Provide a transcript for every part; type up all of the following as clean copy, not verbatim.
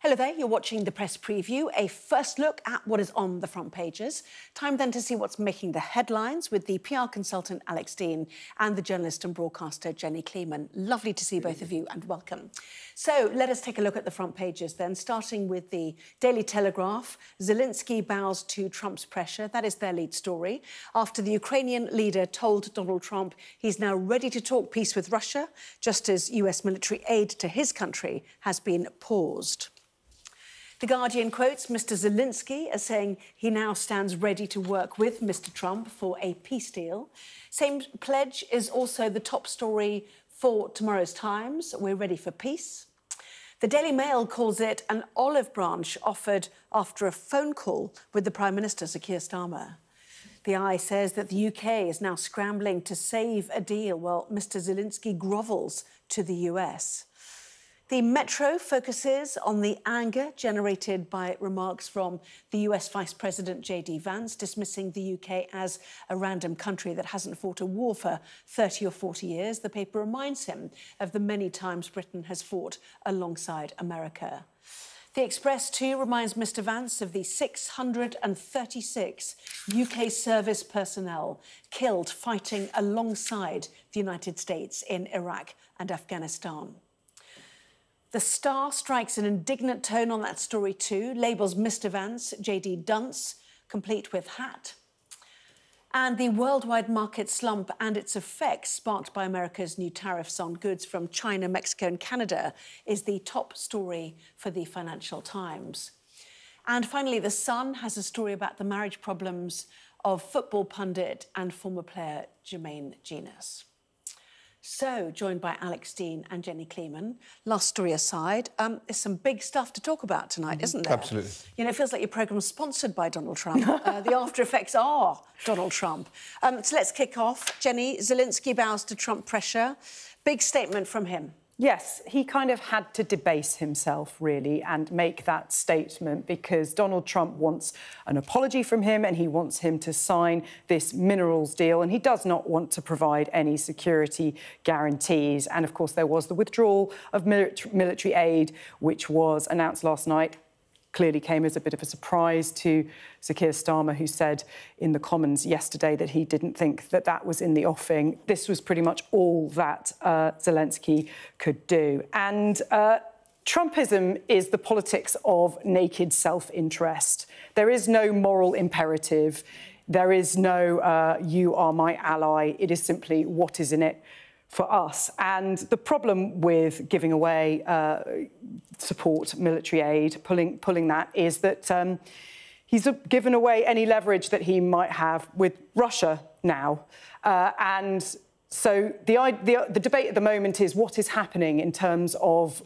Hello there, you're watching the press preview, a first look at what is on the front pages. Time then to see what's making the headlines with the PR consultant Alex Deane and the journalist and broadcaster Jenny Kleeman. Lovely to see both of you and welcome. So let us take a look at the front pages then, starting with the Daily Telegraph. Zelensky bows to Trump's pressure. That is their lead story. After the Ukrainian leader told Donald Trump he's now ready to talk peace with Russia, just as US military aid to his country has been paused. The Guardian quotes Mr. Zelensky as saying he now stands ready to work with Mr. Trump for a peace deal. Same pledge is also the top story for tomorrow's Times. We're ready for peace. The Daily Mail calls it an olive branch offered after a phone call with the Prime Minister, Sir Keir Starmer. The Eye says that the UK is now scrambling to save a deal while Mr. Zelensky grovels to the US. The Metro focuses on the anger generated by remarks from the US Vice President J.D. Vance, dismissing the UK as a random country that hasn't fought a war for 30 or 40 years. The paper reminds him of the many times Britain has fought alongside America. The Express, too, reminds Mr. Vance of the 636 UK service personnel killed fighting alongside the United States in Iraq and Afghanistan. The Star strikes an indignant tone on that story too, labels Mr. Vance J.D. dunce, complete with hat. And the worldwide market slump and its effects sparked by America's new tariffs on goods from China, Mexico and Canada is the top story for the Financial Times. And finally, The Sun has a story about the marriage problems of football pundit and former player Jermaine Jenas. So, joined by Alex Deane and Jenny Kleeman, last story aside, there's some big stuff to talk about tonight, isn't there? Absolutely. You know, it feels like your programme's sponsored by Donald Trump. The after effects are Donald Trump. So let's kick off. Jenny, Zelensky bows to Trump pressure. Big statement from him. Yes, he kind of had to debase himself, really, and make that statement because Donald Trump wants an apology from him and he wants him to sign this minerals deal, and he does not want to provide any security guarantees. And, of course, there was the withdrawal of military aid, which was announced last night. Clearly came as a bit of a surprise to Sir Keir Starmer, who said in the Commons yesterday that he didn't think that that was in the offing. This was pretty much all that Zelensky could do. And Trumpism is the politics of naked self-interest. There is no moral imperative. There is no you are my ally. It is simply what is in it for us. And the problem with giving away support, military aid, pulling that, is that he's given away any leverage that he might have with Russia now. And so the debate at the moment is what is happening in terms of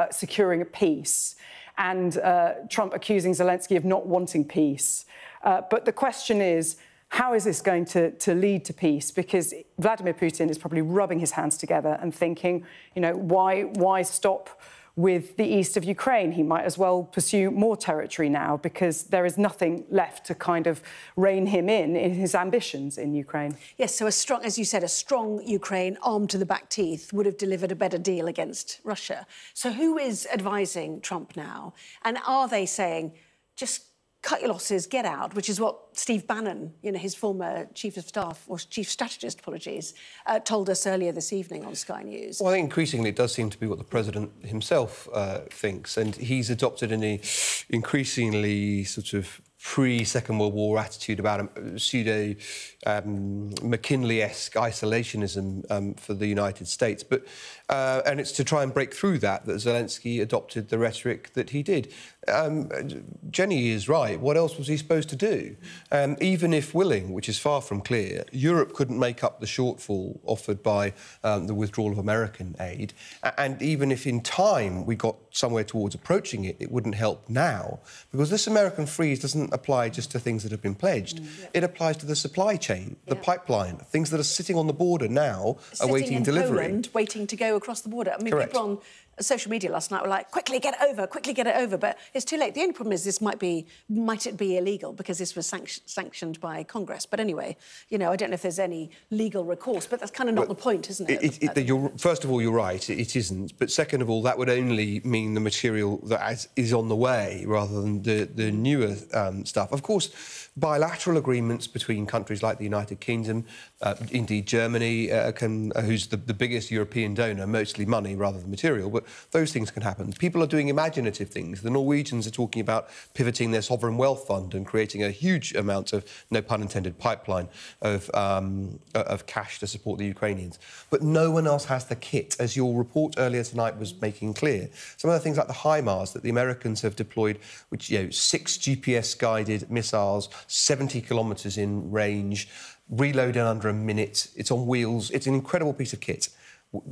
securing a peace, and Trump accusing Zelensky of not wanting peace. But the question is, how is this going to lead to peace? Because Vladimir Putin is probably rubbing his hands together and thinking, you know, why stop with the east of Ukraine? He might as well pursue more territory now because there is nothing left to kind of rein him in his ambitions in Ukraine. Yes, so a strong, as you said, a strong Ukraine armed to the back teeth would have delivered a better deal against Russia. So who is advising Trump now? And are they saying, just cut your losses, get out, which is what Steve Bannon, you know, his former chief of staff, or chief strategist, apologies, told us earlier this evening on Sky News. Well, I think increasingly it does seem to be what the president himself thinks, and he's adopted an increasingly sort of pre-Second World War attitude about a pseudo-McKinley-esque isolationism for the United States. But and it's to try and break through that Zelensky adopted the rhetoric that he did. Jenny is right. What else was he supposed to do? Even if willing, which is far from clear, Europe couldn't make up the shortfall offered by the withdrawal of American aid. And even if in time we got somewhere towards approaching it, it wouldn't help now, because this American freeze doesn't doesn't apply just to things that have been pledged. It applies to the supply chain, the pipeline, things that are sitting on the border now, awaiting delivery. Poland, waiting to go across the border. I mean, Correct. people on social media last night were like, quickly get it over, but it's too late. The only problem is this might it be illegal because this was sanctioned by Congress. But anyway, you know, I don't know if there's any legal recourse, but that's kind of not the point, isn't it? First of all, you're right, it isn't. But second of all, that would only mean the material that is on the way rather than the newer stuff. Of course, bilateral agreements between countries like the United Kingdom, indeed Germany, who's the biggest European donor, mostly money rather than material, but those things can happen. People are doing imaginative things. The Norwegians are talking about pivoting their sovereign wealth fund and creating a huge amount of, no pun intended, pipeline of cash to support the Ukrainians. But no one else has the kit, as your report earlier tonight was making clear. Some of the things like the HIMARS that the Americans have deployed, which, you know, 6 GPS-guided missiles, 70 kilometres in range, reload in under a minute, it's on wheels, it's an incredible piece of kit.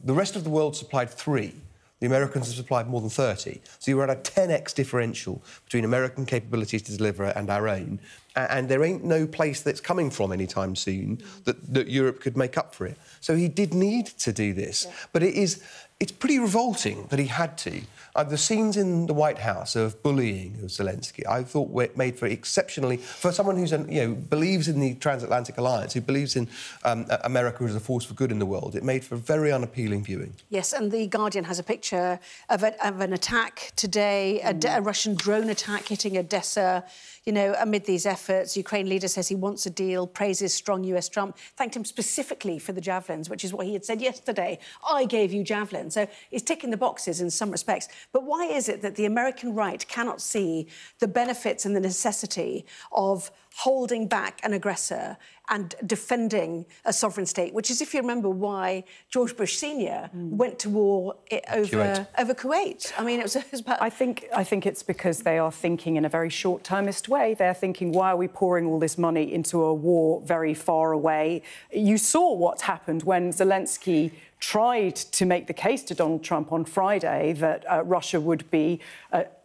The rest of the world supplied 3. The Americans have supplied more than 30. So you're at a 10x differential between American capabilities to deliver and our own. And there ain't no place that's coming from anytime soon that Europe could make up for it. So he did need to do this. Yeah. But it's pretty revolting that he had to. The scenes in the White House of bullying of Zelensky, I thought were made for exceptionally... For someone who's, believes in the transatlantic alliance, who believes in America as a force for good in the world, it made for very unappealing viewing. Yes, and The Guardian has a picture of an attack today, a Russian drone attack hitting Odessa. You know, amid these efforts, Ukraine leader says he wants a deal, praises strong US Trump, thanked him specifically for the javelins, which is what he had said yesterday. I gave you javelins. So he's ticking the boxes in some respects. But why is it that the American right cannot see the benefits and the necessity of holding back an aggressor and defending a sovereign state, which is, if you remember, why George Bush Sr. went to war over Kuwait. I mean, it was about... I think it's because they are thinking in a very short-termist way. They're thinking, why are we pouring all this money into a war very far away? You saw what happened when Zelensky tried to make the case to Donald Trump on Friday that Russia would be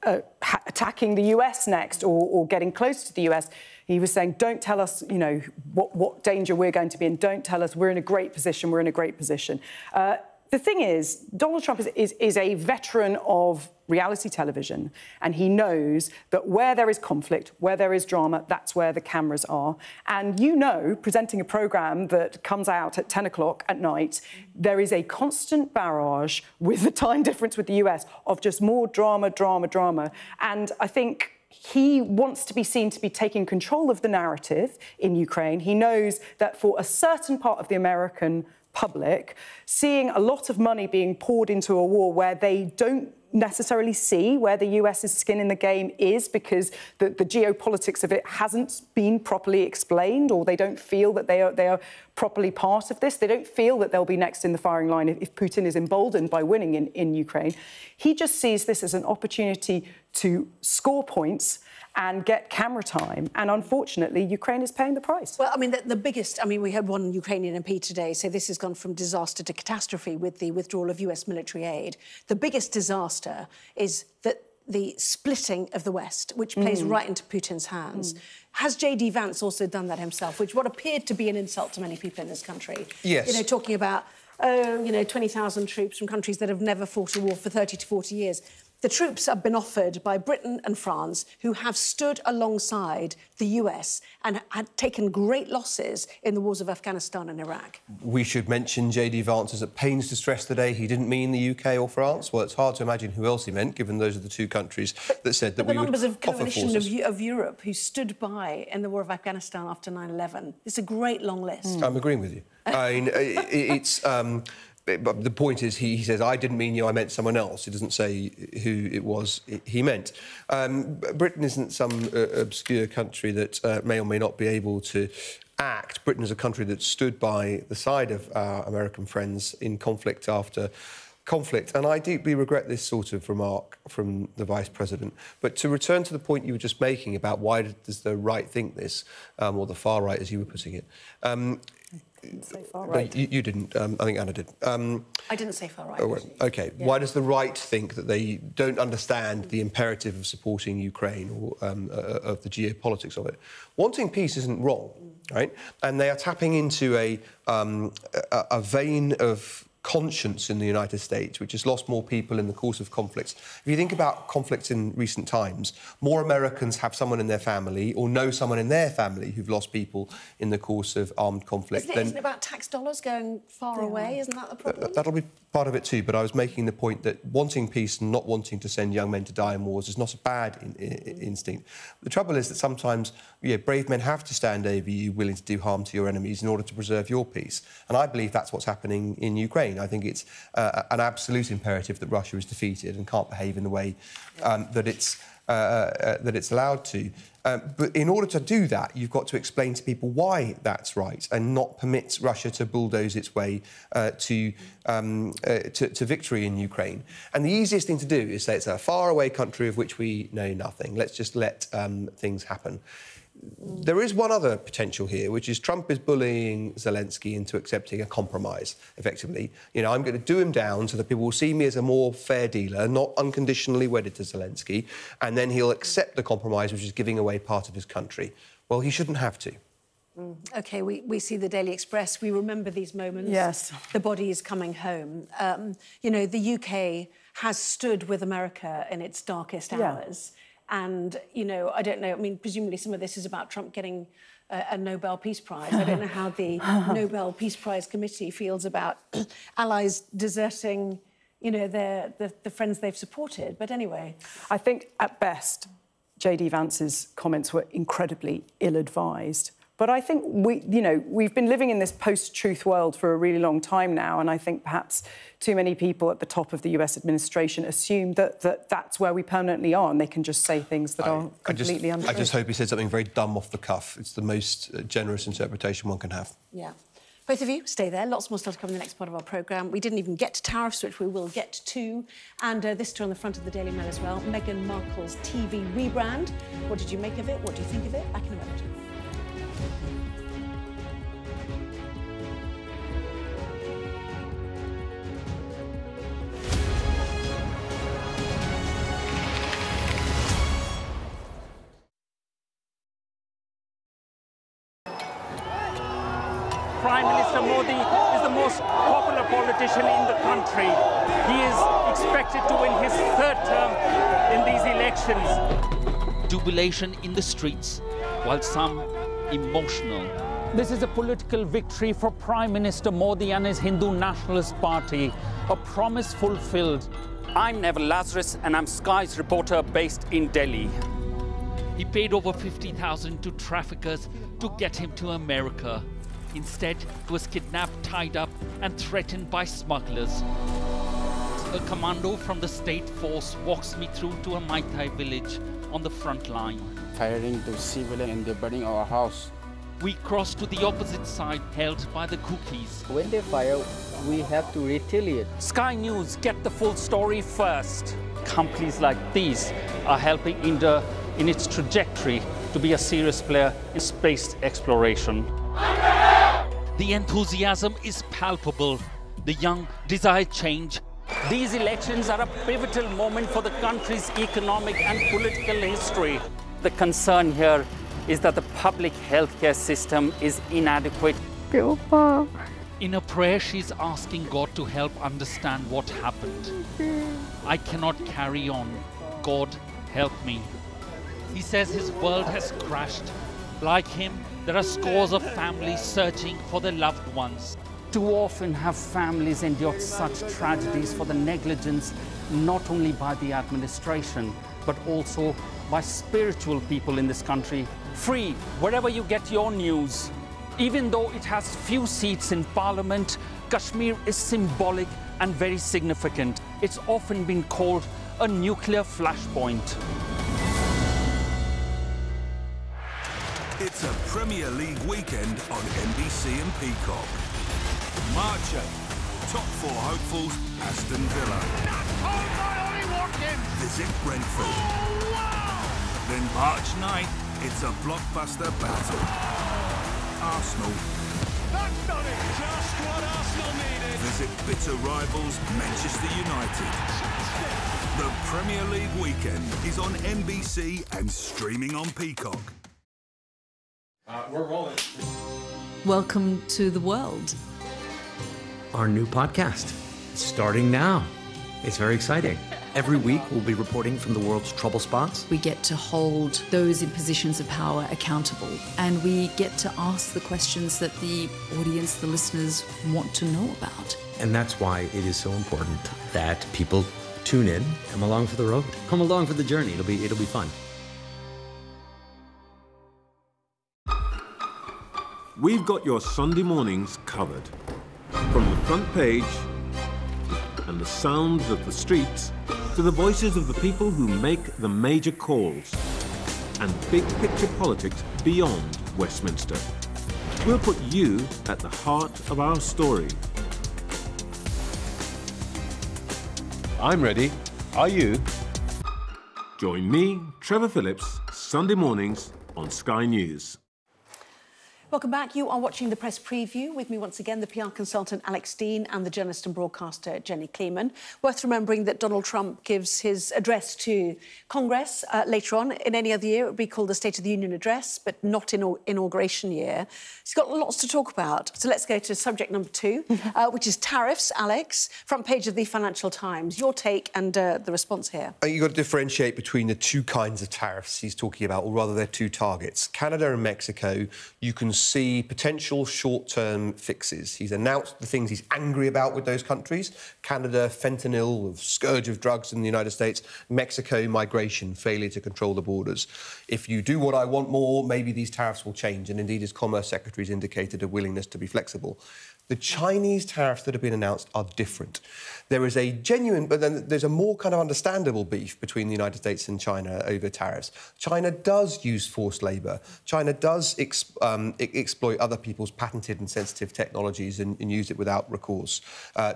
attacking the US next or getting close to the US. He was saying, don't tell us, you know, what danger we're going to be in. Don't tell us we're in a great position. We're in a great position. The thing is, Donald Trump is a veteran of reality television, and he knows that where there is conflict, where there is drama, that's where the cameras are. And you know, presenting a programme that comes out at 10 o'clock at night, there is a constant barrage with the time difference with the US of just more drama, drama, drama. And I think he wants to be seen to be taking control of the narrative in Ukraine. He knows that for a certain part of the American public, seeing a lot of money being poured into a war where they don't necessarily see where the US's skin in the game is because the geopolitics of it hasn't been properly explained, or they don't feel that they are properly part of this. They don't feel that they'll be next in the firing line if Putin is emboldened by winning in Ukraine. He just sees this as an opportunity to score points and get camera time. And unfortunately, Ukraine is paying the price. Well, I mean, the biggest... I mean, we had one Ukrainian MP today say this has gone from disaster to catastrophe with the withdrawal of US military aid. The biggest disaster is that the splitting of the West, which plays right into Putin's hands. Has J.D. Vance also done that himself, which what appeared to be an insult to many people in this country? Yes. You know, talking about, 20,000 troops from countries that have never fought a war for 30 to 40 years. The troops have been offered by Britain and France, who have stood alongside the US and had taken great losses in the wars of Afghanistan and Iraq. We should mention J.D. Vance is at pains to stress today he didn't mean the UK or France. Well, it's hard to imagine who else he meant, given those are the two countries that said that we would offer forces. The numbers of coalition of Europe who stood by in the war of Afghanistan after 9/11. It's a great long list. I'm agreeing with you. I mean, it's... But the point is, he says, I didn't mean you, I meant someone else. He doesn't say who it was he meant. Britain isn't some obscure country that may or may not be able to act. Britain is a country that stood by the side of our American friends in conflict after conflict. And I deeply regret this sort of remark from the Vice President. But to return to the point you were just making about why does the right think this, or the far right, as you were putting it, Say far right. No, you didn't. I think Anna did. I didn't say far right. Oh, OK. Yeah. Why does the right think that they don't understand the imperative of supporting Ukraine or of the geopolitics of it? Wanting peace isn't wrong, right? And they are tapping into a vein of conscience in the United States, which has lost more people in the course of conflicts. If you think about conflicts in recent times, more Americans have someone in their family or know someone in their family who've lost people in the course of armed conflict. Isn't it about tax dollars going far away? Isn't that the problem? That'll be part of it too, but I was making the point that wanting peace and not wanting to send young men to die in wars is not a bad instinct. The trouble is that sometimes brave men have to stand over you, willing to do harm to your enemies in order to preserve your peace. And I believe that's what's happening in Ukraine. I think it's an absolute imperative that Russia is defeated and can't behave in the way that it's allowed to. But in order to do that, you've got to explain to people why that's right and not permit Russia to bulldoze its way to victory in Ukraine. And the easiest thing to do is say it's a faraway country of which we know nothing. Let's just let things happen. There is one other potential here, which is Trump is bullying Zelensky into accepting a compromise, effectively. You know, I'm going to do him down so that people will see me as a more fair dealer, not unconditionally wedded to Zelensky, and then he'll accept the compromise, which is giving away part of his country. Well, he shouldn't have to. OK, we see the Daily Express. We remember these moments. Yes. The body is coming home. You know, the UK has stood with America in its darkest hours. And, you know, I don't know, I mean, presumably some of this is about Trump getting a Nobel Peace Prize. I don't know how the Nobel Peace Prize Committee feels about allies deserting, you know, the friends they've supported. But anyway. I think, at best, J.D. Vance's comments were incredibly ill-advised. But I think we've been living in this post-truth world for a really long time now, and I think perhaps too many people at the top of the US administration assume that that's where we permanently are, and they can just say things that are completely untrue. I just hope he said something very dumb off the cuff. It's the most generous interpretation one can have. Yeah. Both of you, stay there. Lots more stuff to come in the next part of our programme. We didn't even get to tariffs, which we will get to. And this story on the front of the Daily Mail as well. Meghan Markle's TV rebrand. What did you make of it? What do you think of it? Back in a moment. Prime Minister Modi is the most popular politician in the country. He is expected to win his third term in these elections. Jubilation in the streets, while some emotional. This is a political victory for Prime Minister Modi and his Hindu Nationalist Party, a promise fulfilled. I'm Neville Lazarus and I'm Sky's reporter based in Delhi. He paid over $50,000 to traffickers to get him to America. Instead, he was kidnapped, tied up and threatened by smugglers. A commando from the state force walks me through to a Maitai village on the front line. Firing to civilians and they're burning our house. We cross to the opposite side, held by the cookies. When they fire, we have to retaliate. Sky News get the full story first. Companies like these are helping India in its trajectory to be a serious player in space exploration. The enthusiasm is palpable. The young desire change. These elections are a pivotal moment for the country's economic and political history. The concern here is that the public healthcare system is inadequate. In a prayer, she's asking God to help understand what happened. I cannot carry on. God, help me. He says his world has crashed. Like him, there are scores of families searching for their loved ones. Too often have families endured such tragedies for the negligence not only by the administration, but also by spiritual people in this country. Free, wherever you get your news. Even though it has few seats in Parliament, Kashmir is symbolic and very significant. It's often been called a nuclear flashpoint. It's a Premier League weekend on NBC and Peacock. March 8th, top four hopefuls, Aston Villa. Visit Brentford. Oh, wow! Then March 9th, it's a blockbuster battle. Arsenal. Just what Arsenal needed. Visit bitter rivals Manchester United. The Premier League weekend is on NBC and streaming on Peacock. We're rolling. Welcome to the world. Our new podcast, starting now. It's very exciting. Every week, we'll be reporting from the world's trouble spots. We get to hold those in positions of power accountable, and we get to ask the questions that the audience, the listeners, want to know about. And that's why it is so important that people tune in, come along for the road, come along for the journey. It'll be fun. We've got your Sunday mornings covered. From the front page and the sounds of the streets to the voices of the people who make the major calls and big picture politics beyond Westminster. We'll put you at the heart of our story. I'm ready. Are you? Join me, Trevor Phillips, Sunday mornings on Sky News. Welcome back. You are watching the press preview. With me once again, the PR consultant Alex Deane and the journalist and broadcaster Jenny Kleeman. Worth remembering that Donald Trump gives his address to Congress later on. In any other year, it would be called the State of the Union address, but not in inauguration year. He's got lots to talk about. So let's go to subject number 2, which is tariffs. Alex, front page of the Financial Times. Your take and the response here. You've got to differentiate between the two kinds of tariffs he's talking about, or rather they're two targets. Canada and Mexico, you can see potential short-term fixes. He's announced the things he's angry about with those countries. Canada, fentanyl, a scourge of drugs in the United States. Mexico, migration, failure to control the borders. If you do what I want more, maybe these tariffs will change. And indeed, his Commerce Secretary's indicated a willingness to be flexible. The Chinese tariffs that have been announced are different. There is a genuine, but then there's a more kind of understandable beef between the United States and China over tariffs. China does use forced labour. China does exploit other people's patented and sensitive technologies and use it without recourse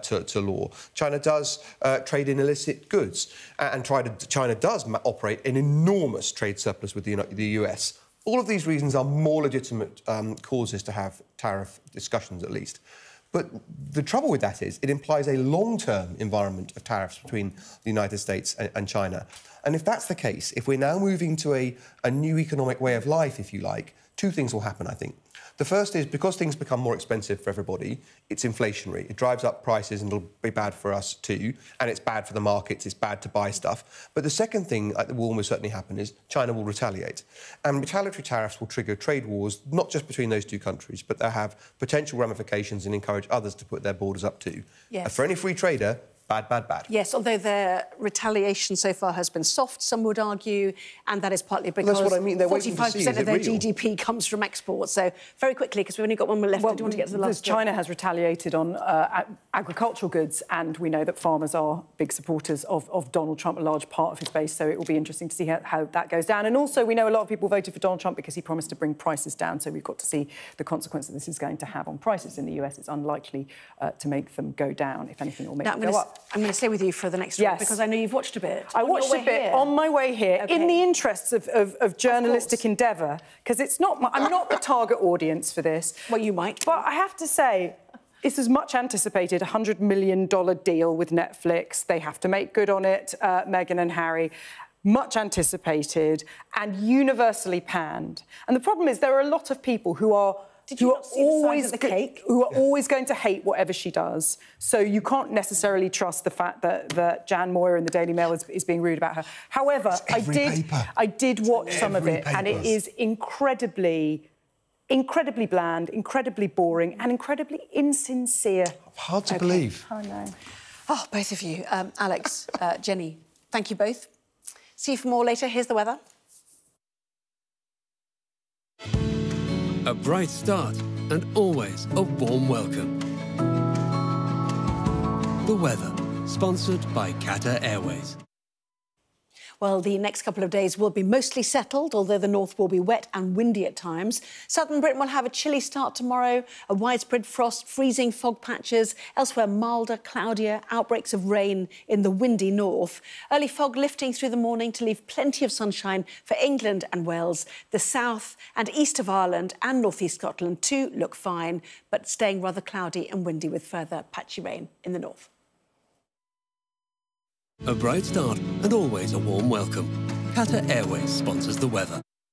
to law. China does trade in illicit goods, and China does operate an enormous trade surplus with the US. All of these reasons are more legitimate causes to have tariff discussions, at least. But the trouble with that is it implies a long-term environment of tariffs between the United States and China. And if that's the case, if we're now moving to a new economic way of life, if you like, two things will happen, I think. The first is, because things become more expensive for everybody, it's inflationary. It drives up prices and it'll be bad for us too. And it's bad for the markets, it's bad to buy stuff. But the second thing that will almost certainly happen is China will retaliate. And retaliatory tariffs will trigger trade wars, not just between those two countries, but they'll have potential ramifications and encourage others to put their borders up too. Yes. For any free trader, bad, bad, bad. Yes, although their retaliation so far has been soft, some would argue, and that is partly because that's what I mean. They're 45% of their GDP comes from exports. So, very quickly, because we've only got one more left, I do want to get to the last China has retaliated on agricultural goods, and we know that farmers are big supporters of Donald Trump, a large part of his base, so it will be interesting to see how that goes down. And also, we know a lot of people voted for Donald Trump because he promised to bring prices down, so we've got to see the consequence that this is going to have on prices in the US. It's unlikely to make them go down. If anything, it will make them go up. I'm going to stay with you for the next one, because I know you've watched a bit. I watched a bit on my way here, in the interests of journalistic endeavour, because it's not. I'm not the target audience for this. Well, you might. But I have to say, this is much anticipated, $100 million deal with Netflix. They have to make good on it, Meghan and Harry. Much anticipated and universally panned. And the problem is there are a lot of people who are always going to hate whatever she does. So you can't necessarily trust the fact that Jan Moyer in the Daily Mail is being rude about her. However, I did watch some of it, and it is incredibly bland, incredibly boring, and incredibly insincere. Hard to believe. I know. Oh, both of you, Alex, Jenny, thank you both. See you for more later. Here's the weather. A bright start and always a warm welcome. The weather, sponsored by Qatar Airways. Well, the next couple of days will be mostly settled, although the north will be wet and windy at times. Southern Britain will have a chilly start tomorrow, a widespread frost, freezing fog patches. Elsewhere, milder, cloudier, outbreaks of rain in the windy north. Early fog lifting through the morning to leave plenty of sunshine for England and Wales. The south and east of Ireland and north-east Scotland too look fine, but staying rather cloudy and windy with further patchy rain in the north. A bright start and always a warm welcome. Qatar Airways sponsors the weather.